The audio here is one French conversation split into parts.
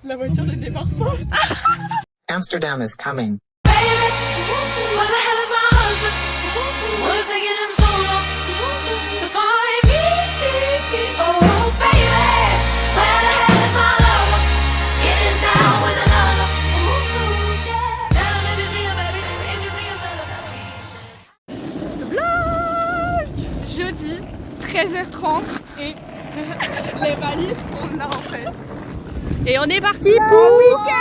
La voiture ne démarre pas. Amsterdam is coming. Jeudi, 13h30 et les valises sont là en fait. Et on est parti pour le week-end.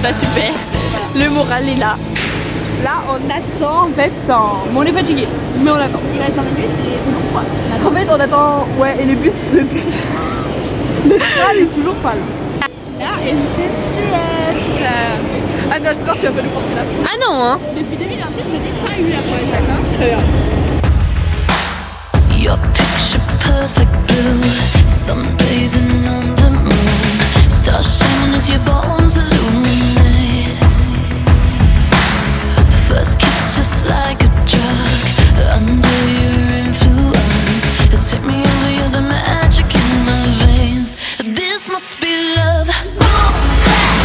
Bah super, le moral est là. Là on attend en fait, mais on est fatigué, mais on attend. Il reste 20 minutes et c'est bon quoi. En fait on attend, ouais, et le train est toujours pas là. Là et SNCF. Ah non, j'espère que tu vas pas nous porter la peau. Ah non hein. Depuis 2028 je n'ai pas eu la pointe, d'accord. Très bien. Your picture perfect blue, sunbathing on the moon, stars shining as your bones illuminate. First kiss just like a drug, under your influence, you take me over, you're the magic in my veins. This must be love.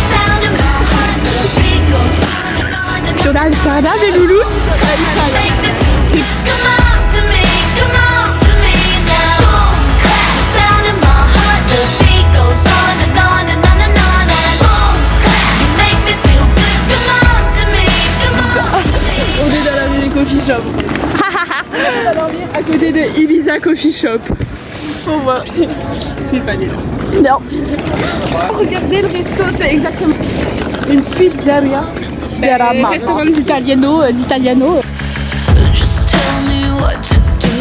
Sound in my heart, the beat goes on and on and on. Sur Amsterdam et Loulou. Make me feel good. Come on to me, come on to me now. The sound in my heart, the beat goes on and on and on and on and on. You make me feel good. Come on to me, come on to me. On est dans la mini coffee shop. On va dormir à côté de Ibiza Coffee Shop. Faut voir. C'est pas là. Non. Regardez le resto, c'est exactement une pizzeria. Un restaurant d'italiano. Just tell me what to do.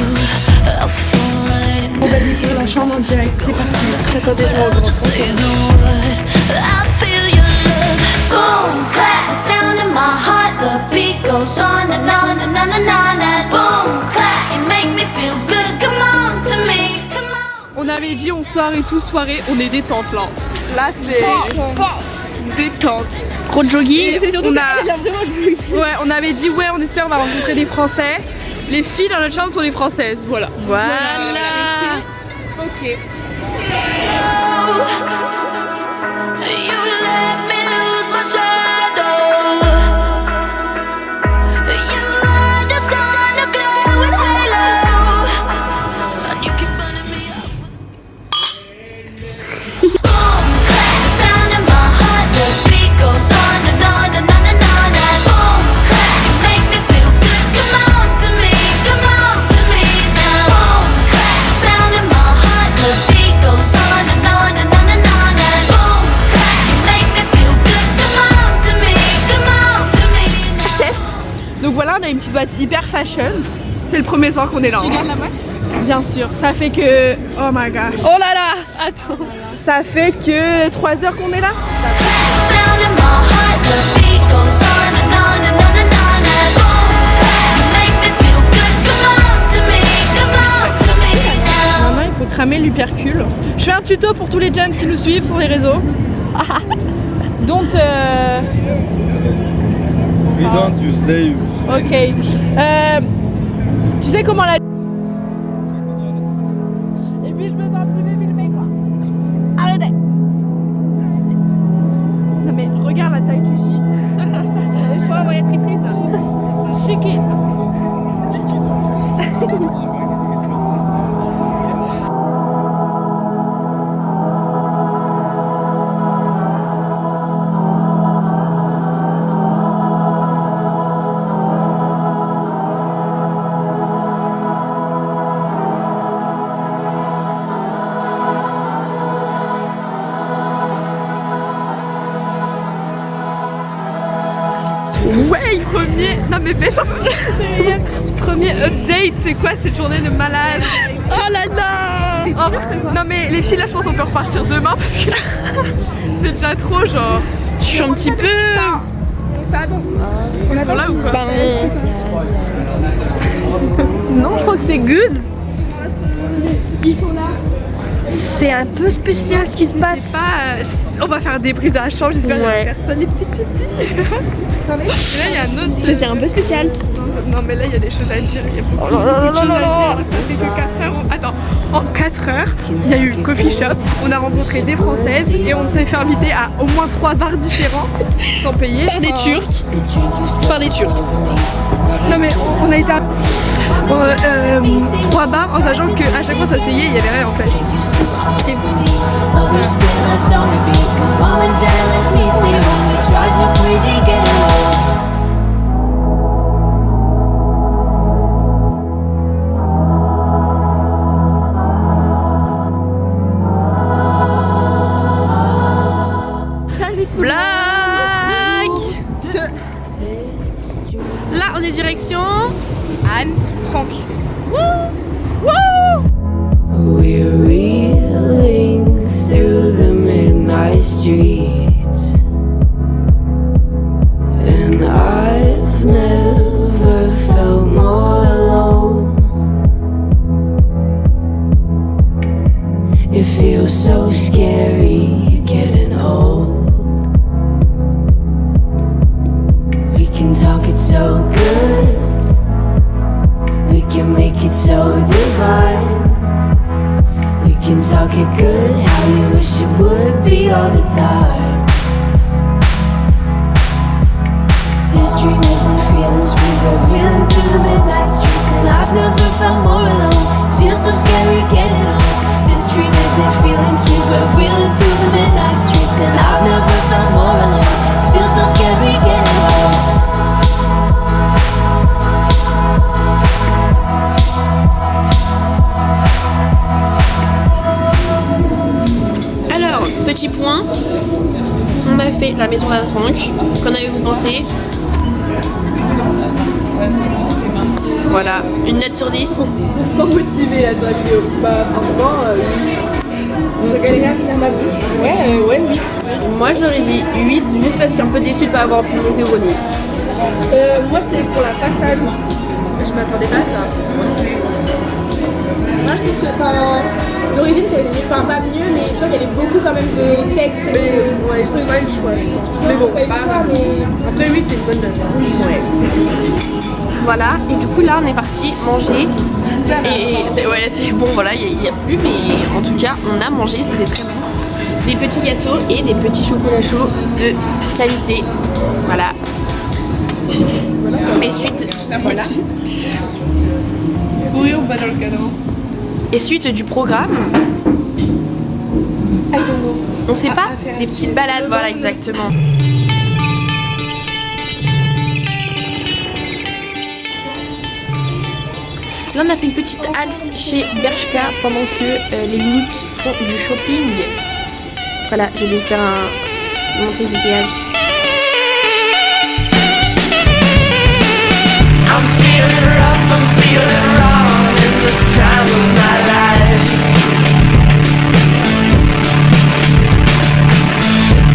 I'll fall right in. On va livrer la chambre en direct, c'est parti. Attendez, je m'en Just say the word. I feel your love. Boom, clap. The sound in my heart, the beat goes on and on and on and on and boom, clap. You make me feel good. Come on to me, come on. On avait dit on soirée tout soirée, on est détente là. Là c'est détente. Gros jogging. Ouais, on avait dit ouais, on espère on va rencontrer des Français. Les filles dans notre chambre sont des Françaises, voilà. Voilà. Ok. You let me lose my shadow. You are the sun, a glow with halo. And you keep burning me up. Boom, clap. The sound in my heart, the beat goes on and on and on and on and boom, clap. You make me feel good. Come on to me now. Boom, clap. The sound in my heart, the beat goes on and on and on and on and boom, clap. You make me feel good. Come on to me now. Donc voilà, on a une petite boîte hyper fashion. C'est le premier soir qu'on est là. Tu gardes la boîte? Bien sûr, ça fait que... Oh my gosh. Oh là là. Attends. Ça fait que 3 heures qu'on est là. Sound in my heart, the beat goes on and on and on and on and boom, clap. You make me feel good. Come on to me now. Maintenant, il faut cramer l'hypercule. Je fais un tuto pour tous les gens qui nous suivent sur les réseaux. Donc, We don't use, they use. ok. Tu sais comment la... Et puis je me sens un petit peu filmée quoi. Arrêtez. Non mais regarde la taille du J. Je vois envoyer tritrice. Chiquite. Ouais, premier. Non mais baisse un peu. Premier update, c'est quoi cette journée de malade? Oh là là. Oh, non mais les filles là, je pense qu'on peut repartir demain parce que c'est déjà trop genre. Je suis un petit peu... Ils sont là ou quoi? Non, je crois que c'est good. C'est un peu spécial ce qui se passe. On va faire un débrief de la chambre, j'espère qu'il y a Ouais. personne, les petites chippies. Et là il y a un autre. C'est un peu spécial. Non mais là il y a des choses à dire, il y a beaucoup, là là beaucoup de là choses là à là. dire. Ça fait que 4 heures. Attends, en 4 heures, il y a eu coffee shop, on a rencontré des Françaises et on s'est fait inviter à au moins 3 bars différents sans payer. Par des Turcs. Par des Turcs. Non mais on a été à 3 bars en sachant qu'à chaque fois ça s'ayait, il y avait rien en fait. C'est fou. Lovers been left on repeat. Mom and dad let me stay home. We tried to crazy getting home. Blague. Là, on est direction Anne Franck. We're reeling through the midnight streets, and I've never felt more alone. It feels so scary getting old. We can talk it so good, we can make it so divine. We can talk it good, how you wish it would be all the time. This dream isn't feelings free, we're reeling through the midnight streets, and I've never felt more alone. Feels so scary getting old. This dream isn't feelings free, we're reeling through the midnight streets, and I've never felt more alone. Feels so scary getting old. Alors, petit point. On a fait la maison d'Anne Franck. Qu'en avez-vous pensé? Voilà, une note sur 10. Sans motiver là sur la vidéo. Bah franchement, j'ai galéré à finir ma bouche. Ouais, 8. Moi, je l'aurais dit 8, juste parce que je suis un peu déçue de ne pas avoir pu monter au grenier. Moi c'est pour la façade. Je m'attendais pas à ça. Moi je trouve que l'origine c'est pas mieux, mais tu vois il y avait beaucoup quand même de textes. Mais ouais, ils ont pas eu le choix, je pense. Mais bon, après 8 c'est une bonne note. Ouais. Voilà, et du coup là on est parti manger. Et ouais, c'est bon, voilà, il n'y a plus, mais en tout cas on a mangé, c'était très bon. Des petits gâteaux et des petits chocolats chauds de qualité. Voilà. Et suite. Voilà. Oui, on va dans le cadran. Et suite du programme. On sait pas, des petites balades, voilà exactement. Là on a fait une petite halte chez Bershka pendant que les Looks font du shopping. Voilà, je vais vous faire montrer les essayages. I'm feeling rough, I'm feeling wrong in the time of my life.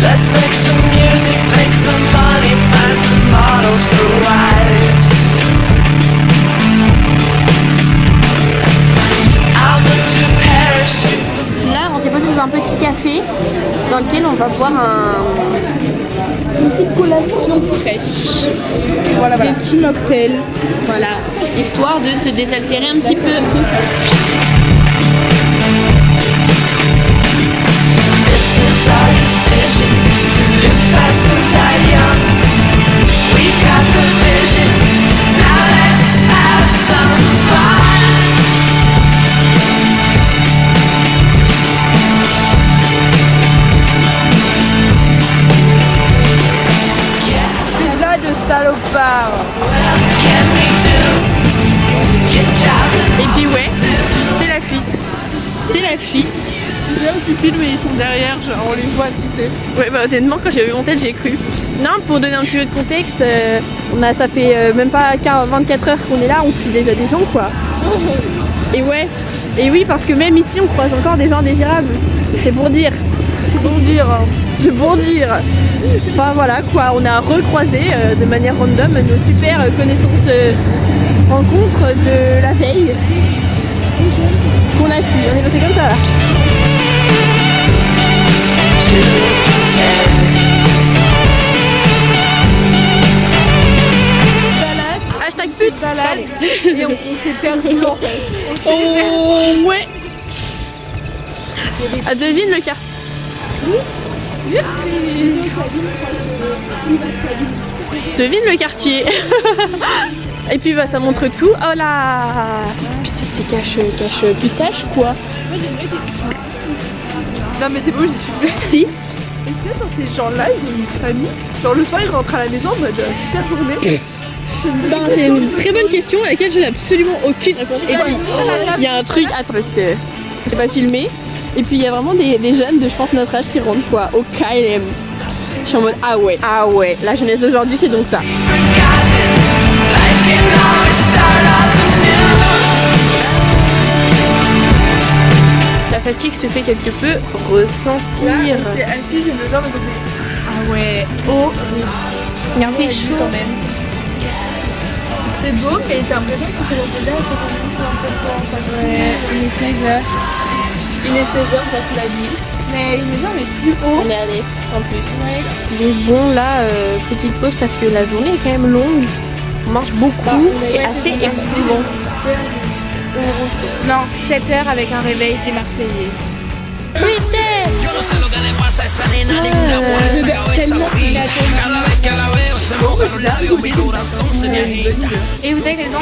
Let's make some music, make some money, find some models for wives. I'll move to Paris, shoot some. Là on s'est posé dans un petit café dans lequel on va boire Une petite collation fraîche. voilà. Des petits mocktails. Voilà, histoire de se désaltérer un petit peu. This is our decision to live fast and die young. We've got the vision, now let's have some fun. C'est là de salopard. What else can we do? Get jobs and Et puis ouais, c'est la fuite. C'est la fuite. C'est là où tu filmes et ils sont derrière, genre on les voit, tu sais. Ouais bah honnêtement quand j'ai vu mon tête j'ai cru. Non, pour donner un petit peu de contexte, ça fait même pas 24 heures qu'on est là, on suit déjà des gens quoi. Et ouais, et oui, parce que même ici on croise encore des gens indésirables. C'est pour dire. C'est pour dire. Enfin voilà quoi, on a recroisé de manière random nos super connaissances rencontres de la veille qu'on a fui. On est passé comme ça là. Hashtag pute balade. Et on s'est perdu en fait. Oh ouais. Ah, devine le quartier. Devine le quartier. Et puis bah ça montre tout. Oh là. Puis c'est cache pistache quoi. Non mais t'es beau, j'ai tué. Si. Est-ce que genre ces gens-là, ils ont une famille? Genre le soir, ils rentrent à la maison en mode super journée. Ben, c'est une très bonne question à laquelle je n'ai absolument aucune réponse. Et puis il y a un truc, attends parce que j'ai pas filmé. Et puis il y a vraiment des jeunes de je pense notre âge qui rentrent quoi au KLM. Je suis en mode ah ouais, la jeunesse d'aujourd'hui c'est donc ça. La fatigue se fait quelque peu ressentir. Là, on s'est assis, j'ai le genre de ah ouais, horrible. Il fait chaud quand même. C'est beau, mais t'as l'impression qu'il faut déjà à 16h. Ouais, il est 16h. Il est 16h pour la nuit. Mais il est plus haut. On est à l'est en plus. Ouais. Donc bon là, petite pause parce que la journée est quand même longue. On marche beaucoup et assez éprouvant. Non, 7h avec un réveil des Marseillais. Et vous savez les noms?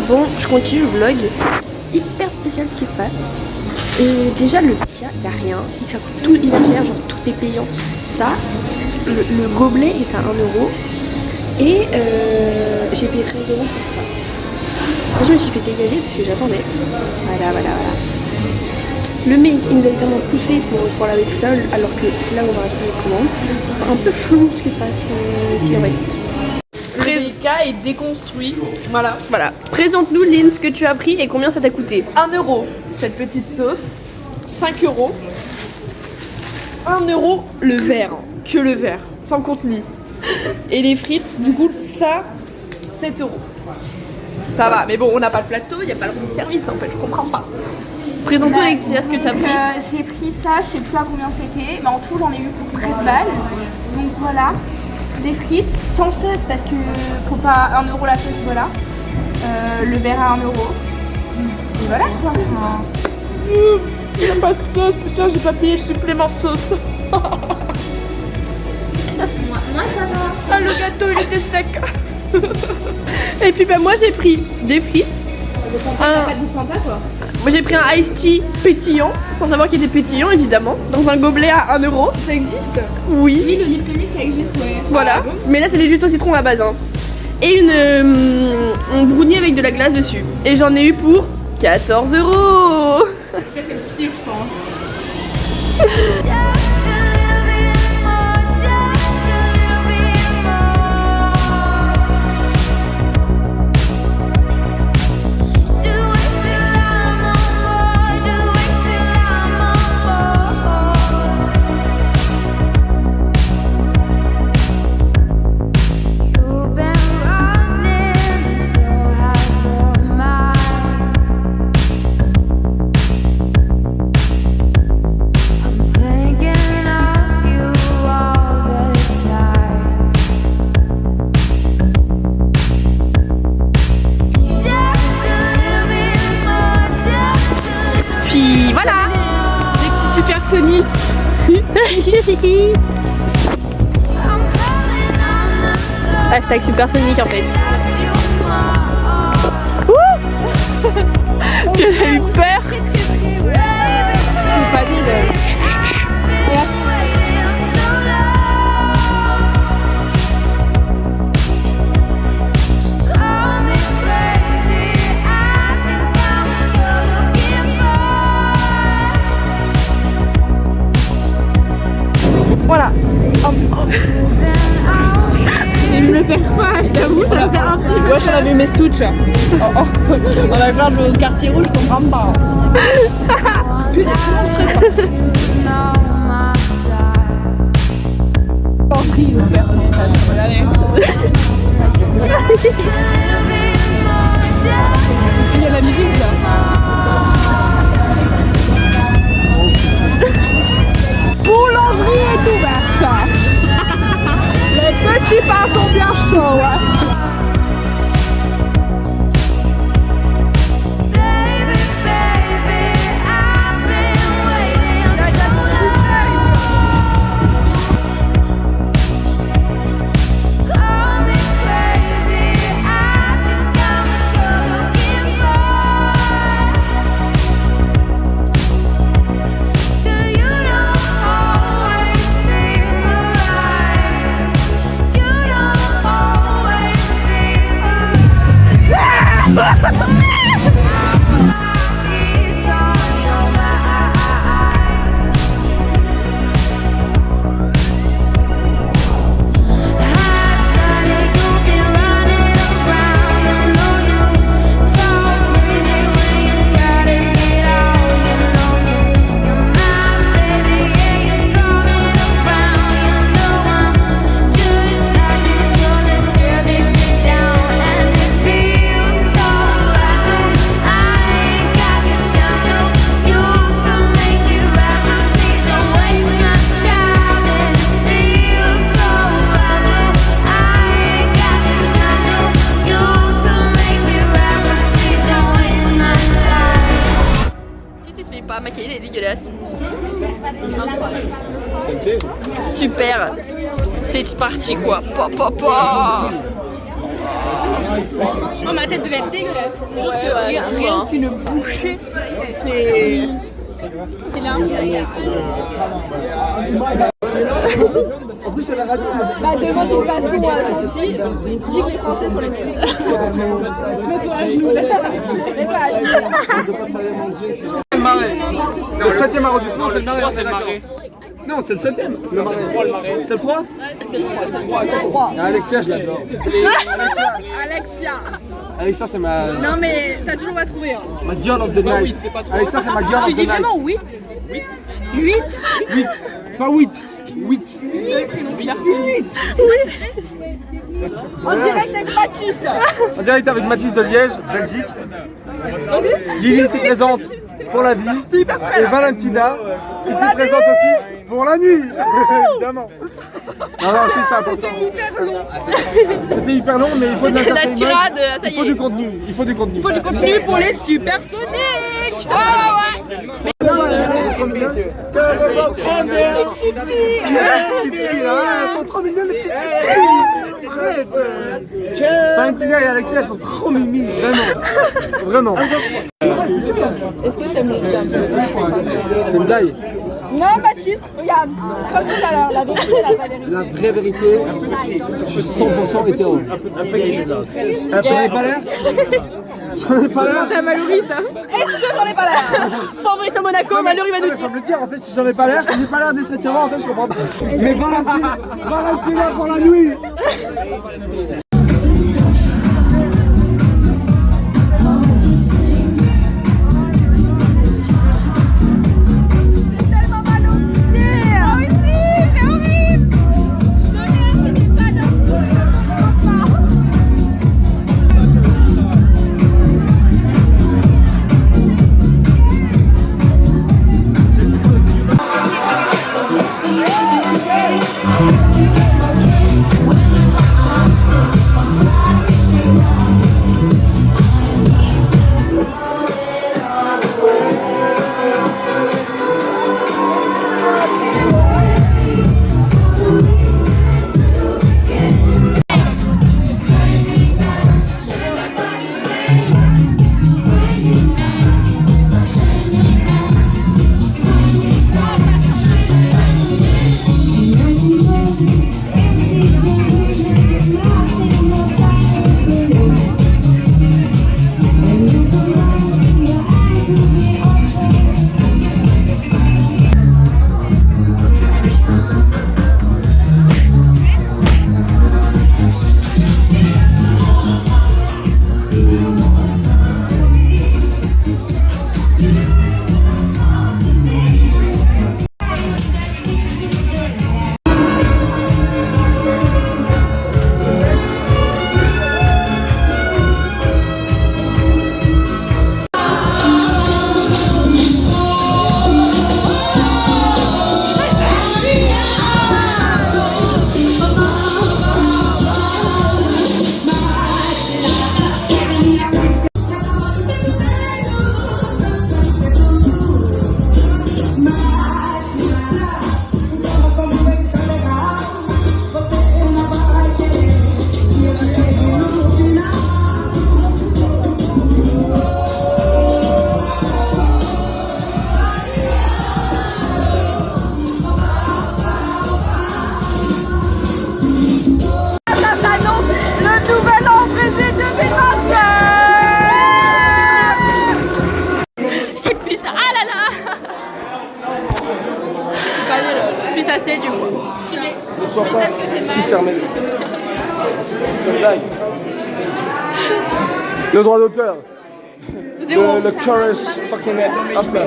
Bon, je continue le vlog. Hyper spécial ce qui se passe. Déjà le pia, il n'y a rien. Ça coûte tout hyper cher, genre tout est payant. Ça, le gobelet est à 1 euro. Et j'ai payé 13 euros pour ça. Là, je me suis fait dégager parce que j'attendais. Voilà. Le mec, il nous a tellement poussé pour la vaisselle alors que c'est là où on va récupérer les commandes. Enfin, un peu chelou ce qui se passe ici en fait. Le BK est déconstruit. Voilà. Présente-nous Lynn ce que tu as pris et combien ça t'a coûté. 1 euro cette petite sauce. 5 euros. 1 euro le verre. Que le verre. Sans contenu. Et les frites, du coup, ça, 7 euros. Ça va, mais bon, on n'a pas le plateau, il n'y a pas le room service en fait, je comprends pas. Présente-toi Alexia ce que tu as pris. J'ai pris ça, je sais plus à combien c'était, mais en tout j'en ai eu pour 13 balles. Donc voilà, les frites sans sauce parce que faut pas 1 euro la sauce, voilà. Le verre à 1 euro. Et voilà quoi. Il n'y a pas de sauce, putain, j'ai pas payé le supplément sauce. Moi ça va. Ah, le gâteau il était sec. Et puis bah moi j'ai pris des frites. Pas de goût de Fanta quoi. Moi j'ai pris un iced tea pétillant, sans savoir qu'il était pétillant évidemment, dans un gobelet à 1 euro. Ça existe? Oui. Oui, le lip tonic ça existe, ouais. Voilà. Mais là c'est des jus au citron à base. Hein. Et un brownie avec de la glace dessus. Et j'en ai eu pour 14 euros. C'est le petit, je pense. Just a little bit more, just a little bit more. Do it till I'm on board, do it till I'm on board. You've been running, and so has your mind. I'm thinking Sonic. Hashtag Supersonic en fait. Elle a eu peur. C'est pas dit. Voilà. Il me le fait pas, je t'avoue, ça me fait un petit peu. Moi j'en avais mes stouches. On a plein de quartier rouge, je comprends pas. Putain, c'est très fort. Il y a la musique là. Boulangerie est ouverte. Les petits pains sont bien chauds. Ma qualité est dégueulasse. Super. C'est parti quoi. Oh, ma tête devait être dégueulasse. Ouais, Rien qu'une bouchée, c'est là. En plus, elle a raté. Bah, devant d'une façon gentille, dis que les Français sont les mieux. Mets-toi à genoux, laisse-toi à genoux. Le 7ème arrondissement, c'est le Marais. C'est le Marais. Non, c'est le 7ème. Le Marais. C'est le 3 ? C'est le 3. Alexia, je l'adore. Alexia, c'est ma... Non mais t'as toujours pas trouvé. Ma girl of the night. Alexia, c'est ma girl of the night. Tu dis vraiment 8 8 8. Pas 8. 8. En direct avec Mathis. En direct avec Mathis de Liège, Belgique. Lily s'y présente pour la vie. Et Valentina, qui s'y présente aussi pour la nuit. Évidemment. Non, si, c'est important. C'était hyper long, mais il faut de la l'entertainment. tirade, ça y Il faut est. du contenu. Il faut du contenu. Il faut du contenu pour les supersoniques. Elles sont trop mignonnes les petites filles. Arrête. Valentina et Alexia, elles sont trop mimi, vraiment. Vraiment. Est-ce que t'aimes les hommes? C'est une blague. Non Mathis, regarde, comme tout à l'heure, la vérité, la vraie vérité. La vraie vérité, je suis 100% hétéro. J'en ai pas l'air? J'en ai pas l'air? T'as Mallory ça? Est-ce que j'en ai pas l'air? Fabrice à Monaco, Mallory va nous dire. Ça veut le dire, en fait, si j'en ai pas l'air, si j'ai pas l'air d'être hétéro, en fait, je comprends pas. Mais Valentina pour la nuit. tester du coup. Tu mets Ne sois pas celle que j'ai si mal. fermé. C'est une blague. Le droit d'auteur. Le chorus fucking hop là.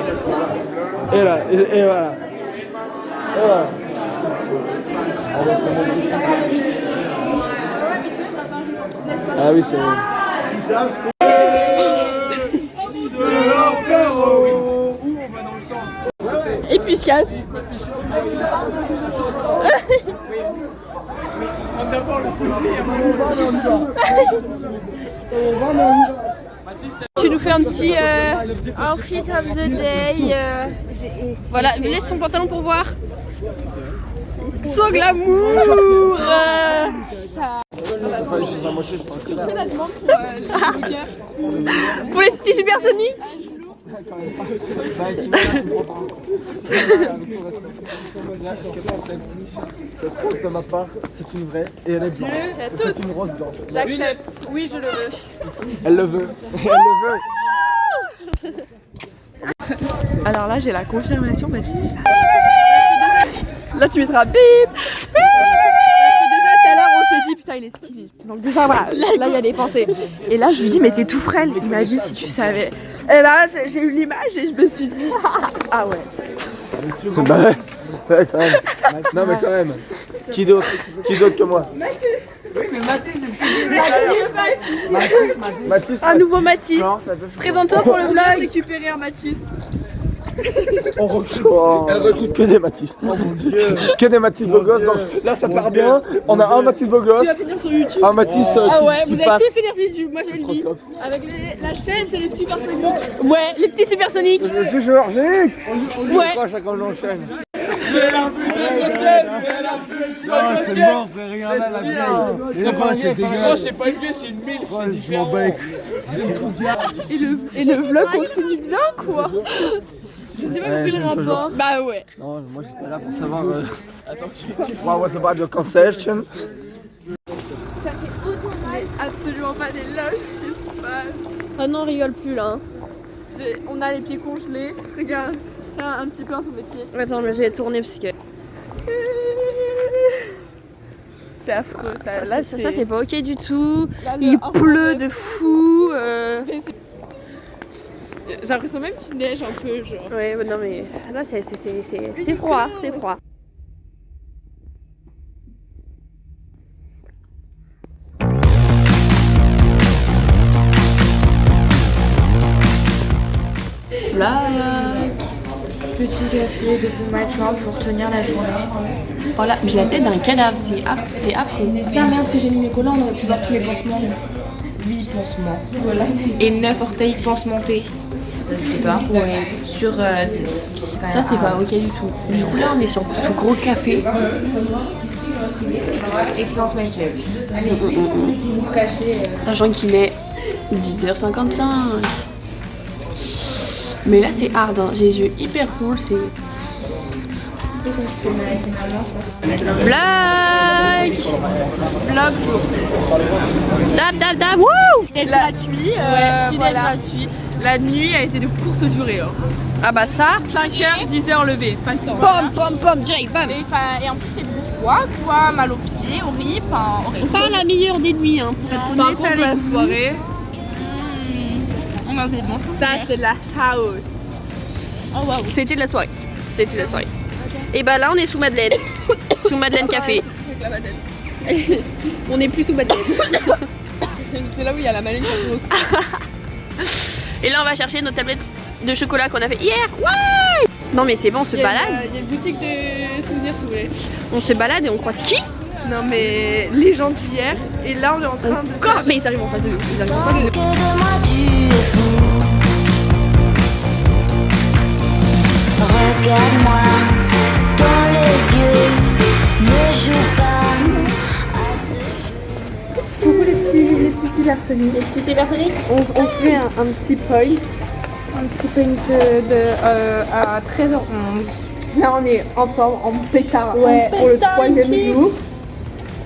Et là, et voilà. Et voilà. Ah oui, c'est. Et puis il se casse. Tu nous fais un petit outfit of the day. Voilà, laisse ton pantalon pour voir. Son glamour. Pour les cités supersoniques. Cette rose de ma part, c'est une vraie et elle est blanche. C'est une rose blanche. J'accepte. Oui, je le veux. Elle le veut. Elle le veut. Alors là, j'ai la confirmation, Baptiste. Là, tu mettras bip. Parce que déjà, tout à l'heure, on s'est dit, putain, il est skinny. Donc déjà, voilà, là, il y a des pensées. Et là, je lui dis, mais t'es tout frêle. Il m'a dit, si tu savais. Et là, j'ai eu l'image et je me suis dit, ah ouais. Bah ouais, quand même. Non mais quand même. Qui d'autre que moi? Mathis. Oui mais Mathis, c'est ce que je dis. Mathis. Un nouveau Mathis. Non, Présente-toi pour le vlog. Récupérer un Mathis. on reçoit. Elle recrute que des Mathis. Oh mon dieu. Que des Mathis beaux gosses. Donc là ça part bien. On a un Mathis beau gosse. Tu vas finir sur YouTube. Un Mathis Ah ouais, qui vous passe. allez tous finir sur YouTube, moi je le dis. Top. Avec la chaîne, c'est les supersoniques. Ouais, les petits supersoniques. Je suis Georgique. Ouais. Pas chacun l'enchaîne. C'est la pute de Gauthier. C'est la pute de Gauthier. Non, c'est rien là, la vieille. C'est dégueulasse. Non, c'est pas une vieille, c'est une mille. C'est différent. Et le vlog continue bien, quoi. Je sais pas compris le rapport. Bah ouais. Non, moi j'étais là pour savoir. What was about your concession? Ça fait autant mal. Absolument pas des loges qui se passent. Ah non, on rigole plus là. Hein. On a les pieds congelés. Regarde, fais un petit peu sur mes pieds. Attends, mais je vais tourner parce que. C'est affreux. Ça, ça c'est pas ok du tout. Là, il pleut de fou. J'ai l'impression même qu'il neige un peu, genre. Ouais, non mais là c'est froid, c'est froid. Petit café depuis le matin pour tenir la journée. Voilà, j'ai la tête d'un cadavre, c'est affreux. Putain merde que j'ai mis mes collants, on aurait pu voir tous mes pansements. 8 pansements. Voilà. Et 9 orteils pansementés. Ça se dit pas. Ouais. Sur Ça c'est pas ok du tout. Du coup là on est sur ce gros café. Essence make-up. Pour cacher. Sachant qu'il est 10h55. Mais là c'est hard, hein. J'ai les yeux hyper rouges, c'est... Blague. Vlog. Da wouh. Gratuit, petit-déj gratuit. La nuit a été de courte durée. Hein. Ah bah ça, 5h, 10h levé, pas le temps. pom, direct, bam. Et en plus il faisait froid, quoi, mal aux pieds, horrible. On parle à la meilleure des nuits, hein, pour être Par honnête contre, avec la vous. soirée, On a des bons. ça c'est la house. Oh waouh. C'était de la soirée. Et bah là on est sous Madeleine. Sous Madeleine Café. On est plus sous Madeleine. C'est là où il y a la Madeleine Café aussi. Et là on va chercher nos tablettes de chocolat qu'on a fait hier. Ouais. Non mais c'est bon, on se balade. Il y a une boutique de souvenirs si vous voulez. On se balade et on croise qui? Non mais les gens d'hier. Et là on est en train de... Encore. Mais ils arrivent en face de nous. Ils arrivent en face de nous. Que de moi tu es fou. Regarde-moi dans les yeux, ne joue pas à ce Coucou les petits supersoniques. Les petits supersoniques. On se fait un petit point. Un petit point à 13h11. Là on est en forme, en pétard pour le 3e jour.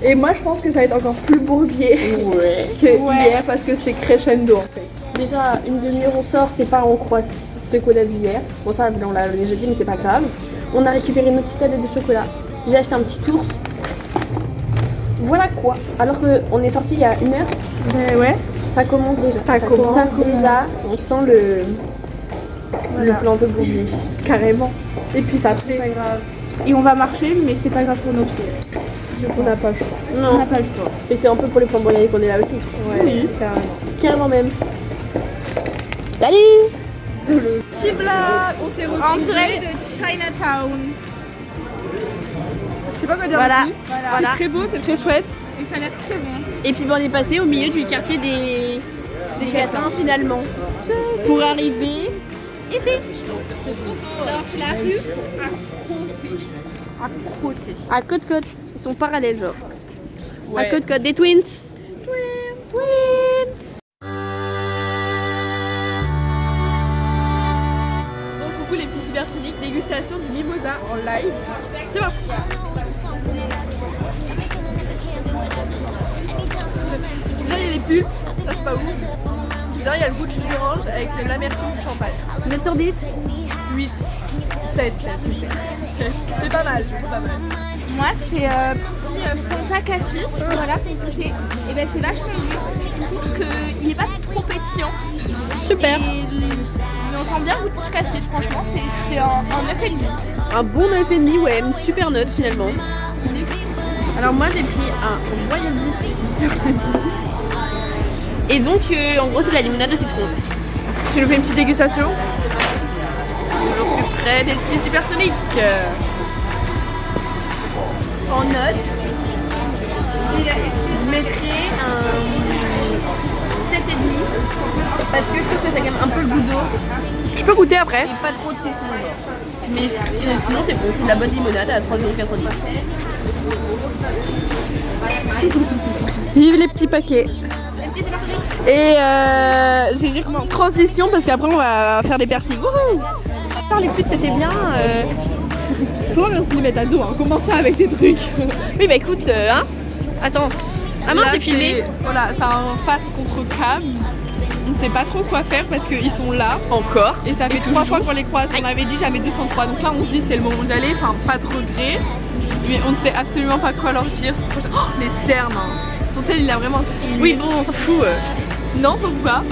Et moi je pense que ça va être encore plus bourbier que hier parce que c'est crescendo en fait. Déjà une demi-heure on sort, c'est pas on croise ce qu'on a vu hier. Bon ça on l'a déjà dit mais c'est pas grave. On a récupéré nos petites tablettes de chocolat. J'ai acheté un petit tour. Voilà quoi. Alors qu'on est sorti il y a 1 heure. Ben ouais. Ça commence déjà. Ça commence déjà. On sent le plan de bourbier. Carrément. Et puis ça c'est pas grave. Et on va marcher, mais c'est pas grave pour nos pieds. Donc on n'a pas le choix. Non. On n'a pas le choix. Mais c'est un peu pour les flamboyants qu'on est là aussi. Ouais, Oui. carrément. Carrément même. Salut. Petit vlog, on s'est retrouvés En direct de Chinatown. Je sais pas quoi dire Voilà. de plus. Voilà. C'est très beau, c'est très chouette. Et ça a l'air très bon. Et puis on est passé au milieu du quartier des catins finalement. Pour arriver ici. Alors c'est la rue à côté. À côte. Ils sont parallèles genre. Ouais. À côte des twins. Twins. Bon, coucou les petits cybersoniques, dégustation du mimosa en live. C'est parti. Déjà il y a les pubs, ça c'est pas ouf. Déjà il y a le goût de jus d'orange avec l'amertume du champagne. 9 sur 10. 8, 7, c'est pas mal, c'est pas mal. Moi c'est petit Fanta Cassis, voilà pour goûter. Et ben c'est vachement bon. Je trouve qu'il est pas trop pétillant. Super. Mais on sent bien le goût de Cassis, franchement c'est un 9,5. Un bon 9,5, ouais, une super note finalement. Alors moi j'ai pris un Royal Bliss. Et donc en gros c'est de la limonade de citron. Tu nous fais une petite dégustation. Toujours plus près des petits supersoniques. En note, je mettrais un 7,5 parce que je trouve que ça gagne un peu le goût d'eau Je peux goûter après. et pas trop de citron. Mais sinon c'est bon, c'est de la bonne limonade à 3,90 €. Vive les petits paquets. Et j'ai dit comment transition parce qu'après on va faire des piercings. Wouhou. Les putes c'était bien. Faut qu'on se les mette à dos, hein. Commençons avec des trucs. Oui bah écoute, hein. Attends. Ah mince, Là, j'ai filmé. Voilà, c'est un face contre cam. On ne sait pas trop quoi faire parce qu'ils sont là. Encore. Et ça fait 3 toujours. fois qu'on les croise. On avait dit jamais 203. Donc là on se dit c'est le moment d'y aller. Enfin pas de regret. Mais on ne sait absolument pas quoi leur dire. C'est trop... Oh, les cernes. Hein. Son tel il a vraiment intention de Oui bon, on s'en fout. Non, sauf pas.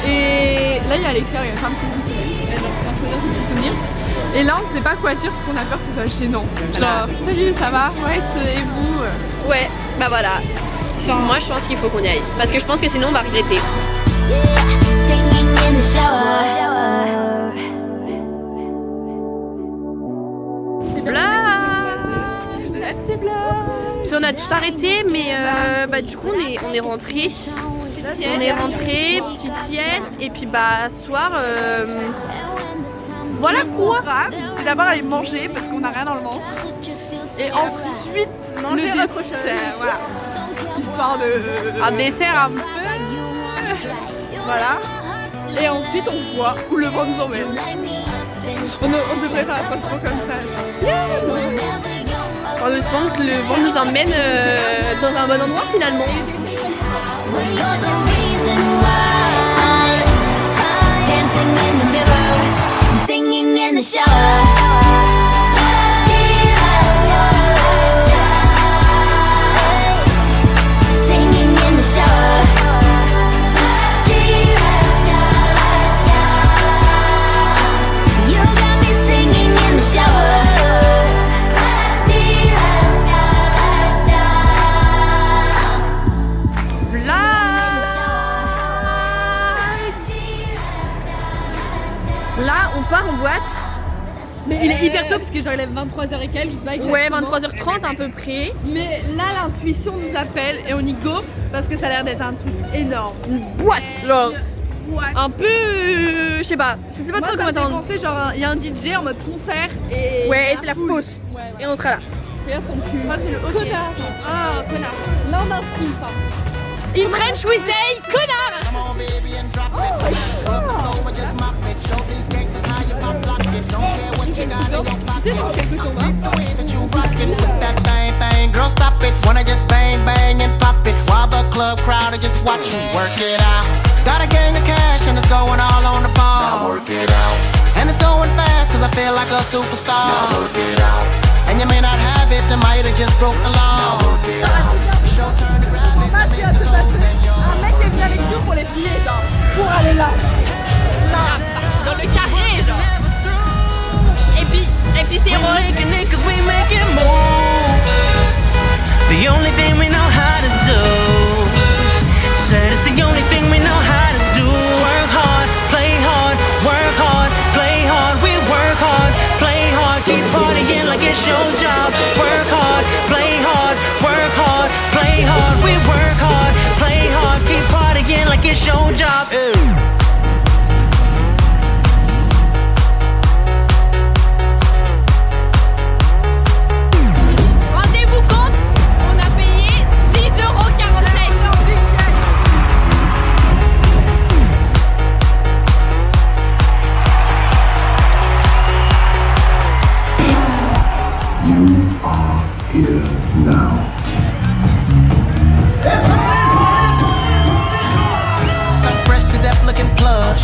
Et là, il y a l'éclair, il y a plein de petits souvenirs. Elle est en train de choisir ses petits souvenirs. Et là, on ne sait pas quoi dire parce qu'on a peur que ce soit gênant. Genre, salut, ça va? Ouais, et vous? Ouais, bah voilà. Moi, je pense qu'il faut qu'on y aille. Parce que je pense que sinon, on va regretter. Singing in the shower. Petit blague. Puis on a tout arrêté, mais bah, du coup, on est rentré. On est rentré, petite sieste, et puis bah, soir. Voilà quoi. C'est d'abord aller manger parce qu'on n'a rien dans le ventre. Et ensuite, Manger le dessert. Voilà. Histoire de. Un dessert un peu. Voilà. Et ensuite, on voit où le vent nous emmène. On devrait faire la transition comme ça. En espérant que le vent nous emmène dans un bon endroit finalement. Well, you're the reason why I'm dancing in the mirror, singing in the shower. Singing in the shower. You got me singing in the shower. Là, on part en boîte. Mais il est hyper tôt parce que genre il est 23h et quelques, je sais pas exactement. Ouais, 23h30 à peu près. Mais là, l'intuition nous appelle et on y go parce que ça a l'air d'être un truc énorme. Une boîte, genre. Boîte. Un peu. Je sais pas Moi, trop ça comment me fait attendre. penser, genre il y a un DJ en mode concert et. Ouais, c'est la foule. pause. Ouais, Et on sera là. regarde son cul. Moi j'ai le connard. Ah, connard. Là on insulte. Hein. In French we say connard. Tu sais dans quel côté on va? That bang bang, girl stop it. Wanna just bang bang and pop it while the club crowd are just watching. Work it out. Got a gang of cash and it's going all on the ball. Now work it out. And it's going fast cause I feel like a superstar. Now work it out. And you may not have it to it might have just broke the law. Show turn to grab it, Ce qui va se passer, un mec est venu avec nous pour les billets, genre, pour aller là. Dans le carré, genre. Et puis c'est We're rose. making it 'cause we make it move. The only thing we know how to do. Said it's the only thing we know how to do. Work hard, play hard, work hard, play hard. We work hard, play hard, keep partying like it's your job. Work hard, play hard, work hard, play hard. We work hard, play hard, keep partying like it's your job. Rendez-vous compte, on a payé 6,47 €. Here now. So fresh to death looking plush.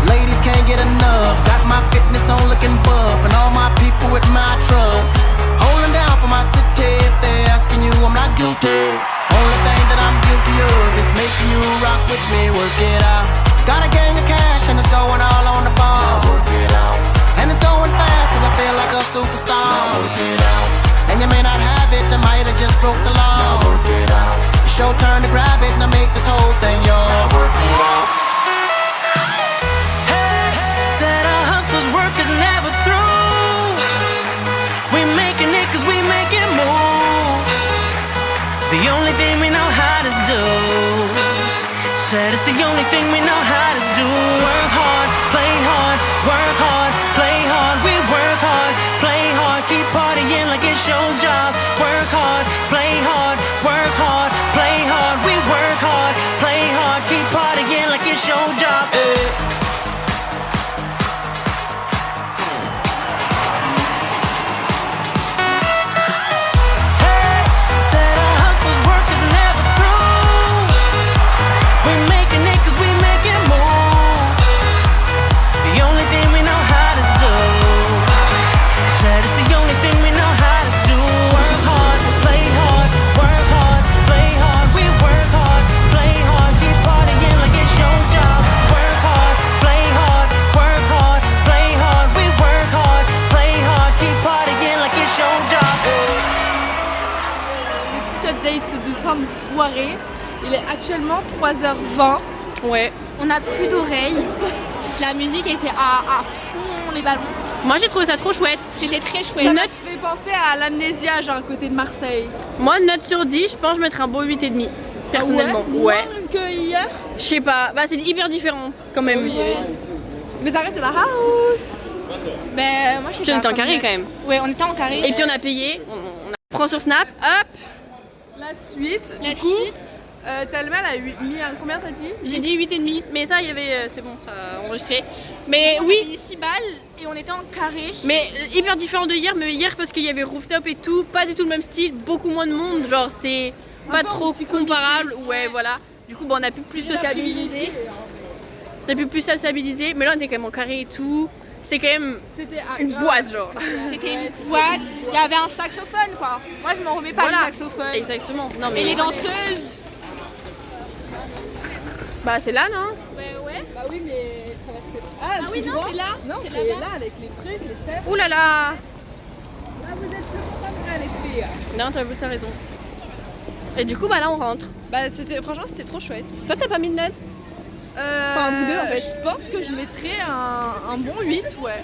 Ladies can't get enough. Got my fitness on looking buff. And all my people with my trust. Holding down for my city. If they're asking you, I'm not guilty. Only thing that I'm guilty of is making you rock with me. Work it out. Got a gang of cash and it's going all on the bar. Work it out. And it's going fast cause I feel like a superstar. Work it out. And you may not have it, I might have just broke the law. Now work it out. It's your turn to grab it, now make this whole thing yours. Now work it out. Hey, said a hustler's work is never through. We making it 'cause we make it move. The only thing we know how to do. Said it's the only thing we know how to do. Work hard, play hard, work hard, play hard. We work hard, play hard, keep partying like it's your job. Work hard, play hard, work hard, play hard. We work hard, play hard, keep partying like it's your job. Hey, said a hustler's work is never through. We making it 'cause we make it move. The only thing we know how to do. Said it's the only thing we know how to do. Work hard, play hard, work hard, play hard. We work hard, play hard, keep partying like it's your job. Work hard, play hard, work hard, play hard. We work hard, play hard, keep partying like it's your job. Petit update de fin de soirée. Il est actuellement 3h20. Ouais. On n'a plus d'oreilles. La musique était à fond les ballons. Moi j'ai trouvé ça trop chouette. C'était très Ça chouette. m'a fait penser à l'amnésia, genre côté de Marseille. Moi, note sur 10, je pense que je mettrais un beau 8,5. Personnellement. Moins que hier. Je sais pas. Bah, c'est hyper différent quand même. Oui. Mais ça reste la house. Ben moi je sais Puis on pas. était en comme carré note. quand même. Ouais, on était en carré. Et puis on a payé. On prend sur Snap. Hop. La suite. La du coup, suite. Talma elle a mis un combien t'as dit? J'ai dit 8,5. Mais ça, il y avait. C'est bon, ça a enregistré. Mais On a oui. payé 6 balles et on était en carré. Mais hyper différent de hier. Mais hier, parce qu'il y avait rooftop et tout. Pas du tout le même style. Beaucoup moins de monde. Genre, c'était pas peu trop en petit comparable. comité. Ouais, voilà. Du coup, bah, on a pu plus sociabiliser. On a pu plus sociabiliser. Mais là, on était quand même en carré et tout. C'était quand même C'était une boîte, genre. C'était une boîte. Il y avait un saxophone quoi. Moi je m'en remets pas Voilà. du saxophone. Exactement. Non, mais Et les danseuses. Bah, c'est là, non? Ouais. Bah oui, mais traverser. Ah oui, non, c'est là. Non, C'est c'est là-bas. là avec les trucs, les steps. Ouh là là. Là, vous êtes plus contents les filles. Non, t'as raison. Et du coup, bah là, on rentre. Bah, franchement, c'était trop chouette. Toi, t'as pas mis de note? Enfin, vous deux, en fait. Je pense que je mettrais un bon 8, ouais.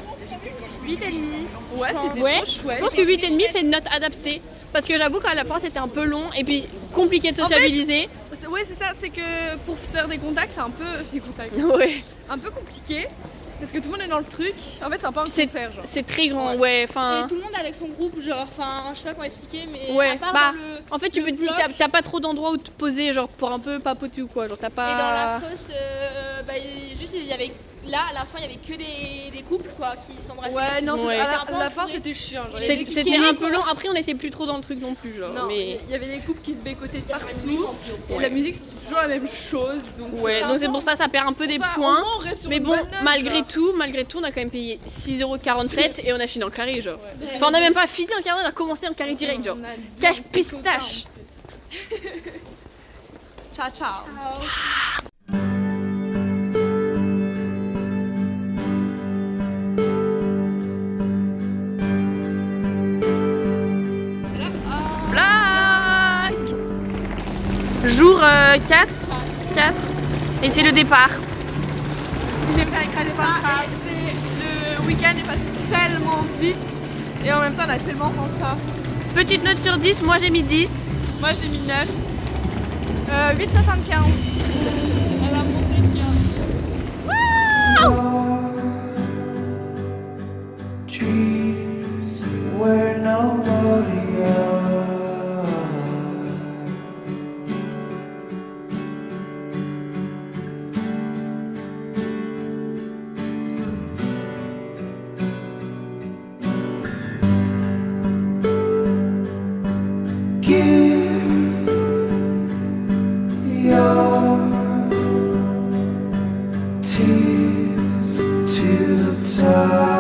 8,5. Ouais, c'était Ouais, trop chouette. je pense que 8,5 c'est une note adaptée. Parce que j'avoue qu'à la fin c'était un peu long et puis compliqué de sociabiliser. Ouais, c'est ça, c'est que pour se faire des contacts, c'est un peu. Des contacts. Ouais. Un peu compliqué. Parce que tout le monde est dans le truc. En fait, c'est un peu un concert, genre. C'est très grand, ouais. Enfin. Et tout le monde avec son groupe, genre, enfin, je sais pas comment expliquer, mais Ouais, à part bah, dans le. en fait, tu le peux te dire, bloc t'as pas trop d'endroits où te poser, genre pour un peu papoter ou quoi. Genre, t'as pas. Et dans la fosse, juste il y avait là à la fin il y avait que des couples quoi qui s'embrassaient. Ouais, non, Ouais. à la fin c'était chiant. Genre, il y avait des C'était un peu long, après on était plus trop dans le truc non plus genre. Non, Mais... il y avait des couples qui se bécotaient de partout. Et la musique c'était toujours la même chose. Donc, Ouais, donc c'est pour ça perd un peu des Ça, points. au moins, on reste sur Mais une bon, bonne note, malgré genre. tout, on a quand même payé 6,47€ et on a fini en carré genre. Enfin on a même pas fini en carré, on a commencé en carré direct genre. On a Cache pistache. Ciao, ciao. Blague. Jour 4 et c'est le départ. J'ai fait écraser par le tram. Le week-end est passé tellement vite et en même temps on a tellement rentré. Petite note sur 10, moi j'ai mis 10. Moi j'ai mis 9. 8,75. Elle a monté bien. Trees where nobody are. Give your tears to the tide.